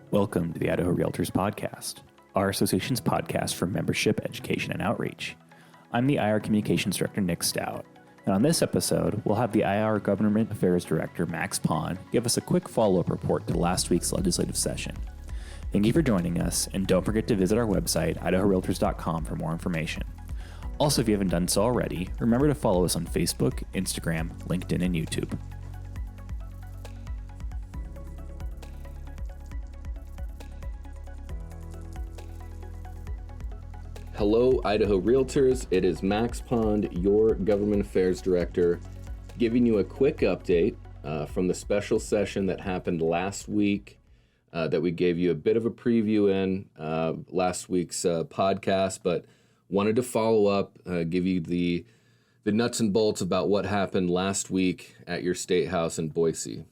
Welcome to the Idaho REALTORS podcast, our association's podcast for membership, education, and outreach. I'm the IR Communications Director, Nick Stout, and on this episode, we'll have the IR Government Affairs Director, Max Pond, give us a quick follow-up report to last week's legislative session. Thank you for joining us, and don't forget to visit our website, idahorealtors.com, for more information. Also, if you haven't done so already, remember to follow us on Facebook, Instagram, LinkedIn, and YouTube. Hello, Idaho Realtors. It is Max Pond, your Government Affairs Director, giving you a quick update from the special session that happened last week that we gave you a bit of a preview in last week's podcast, but wanted to follow up, give you the nuts and bolts about what happened last week at your State House in Boise.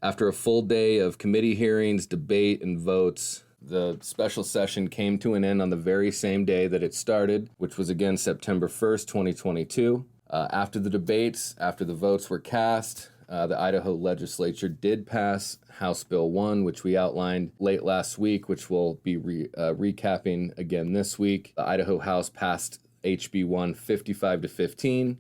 After a full day of committee hearings, debate, and votes, the special session came to an end on the very same day that it started, which was again September 1st, 2022. After the debates, after the votes were cast, the Idaho legislature did pass House Bill 1, which we outlined late last week, which we'll be recapping again this week. The Idaho House passed HB 1 55-15.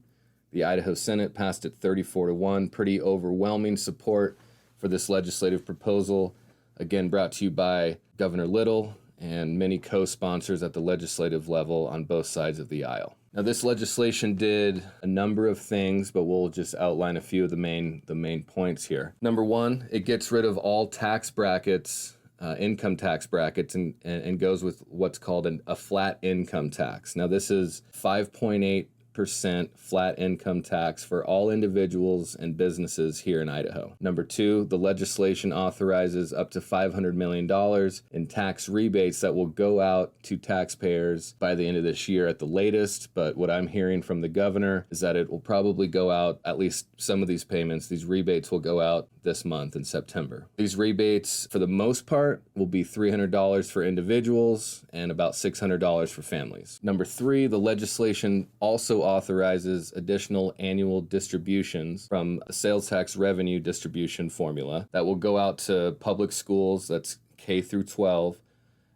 The Idaho Senate passed it 34-1. Pretty overwhelming support for this legislative proposal. Again, brought to you by Governor Little and many co-sponsors at the legislative level on both sides of the aisle. Now, this legislation did a number of things, but we'll just outline a few of the main points here. Number one, it gets rid of all tax brackets, income tax brackets, and goes with what's called a flat income tax. Now, this is 5.8% flat income tax for all individuals and businesses here in Idaho. Number two, the legislation authorizes up to $500 million in tax rebates that will go out to taxpayers by the end of this year at the latest. But what I'm hearing from the governor is that it will probably go out, at least some of these payments, these rebates will go out this month in September. These rebates, for the most part, will be $300 for individuals and about $600 for families. Number three, the legislation also authorizes additional annual distributions from a sales tax revenue distribution formula that will go out to public schools, that's K through 12,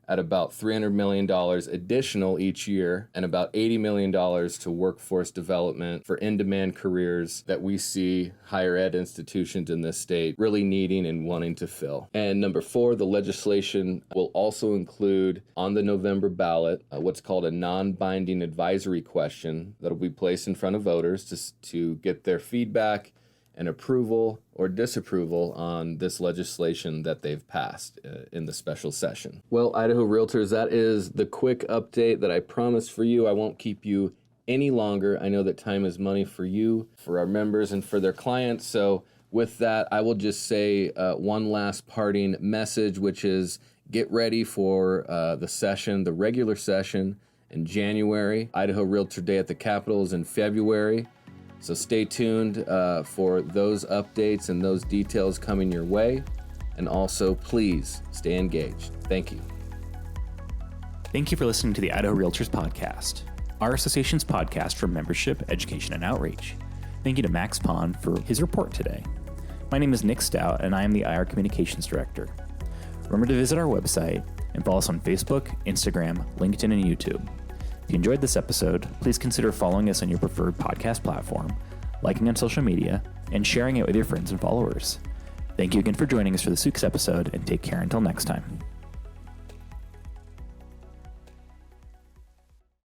at about $300 million additional each year, and about $80 million to workforce development for in-demand careers that we see higher ed institutions in this state really needing and wanting to fill. And number four, the legislation will also include on the November ballot what's called a non-binding advisory question that will be placed in front of voters to get their feedback and approval or disapproval on this legislation that they've passed in the special session. Well, Idaho Realtors, that is the quick update that I promised for you. I won't keep you any longer. I know that time is money for you, for our members, and for their clients. So with that, I will just say one last parting message, which is get ready for the session, the regular session in January. Idaho Realtor Day at the Capitol is in February. So stay tuned for those updates and those details coming your way. And also, please stay engaged. Thank you. Thank you for listening to the Idaho REALTORS podcast, our association's podcast for membership, education, and outreach. Thank you to Max Pond for his report today. My name is Nick Stout, and I am the IR Communications Director. Remember to visit our website and follow us on Facebook, Instagram, LinkedIn, and YouTube. If you enjoyed this episode, please consider following us on your preferred podcast platform, liking on social media, and sharing it with your friends and followers. Thank you again for joining us for this week's episode, and take care until next time.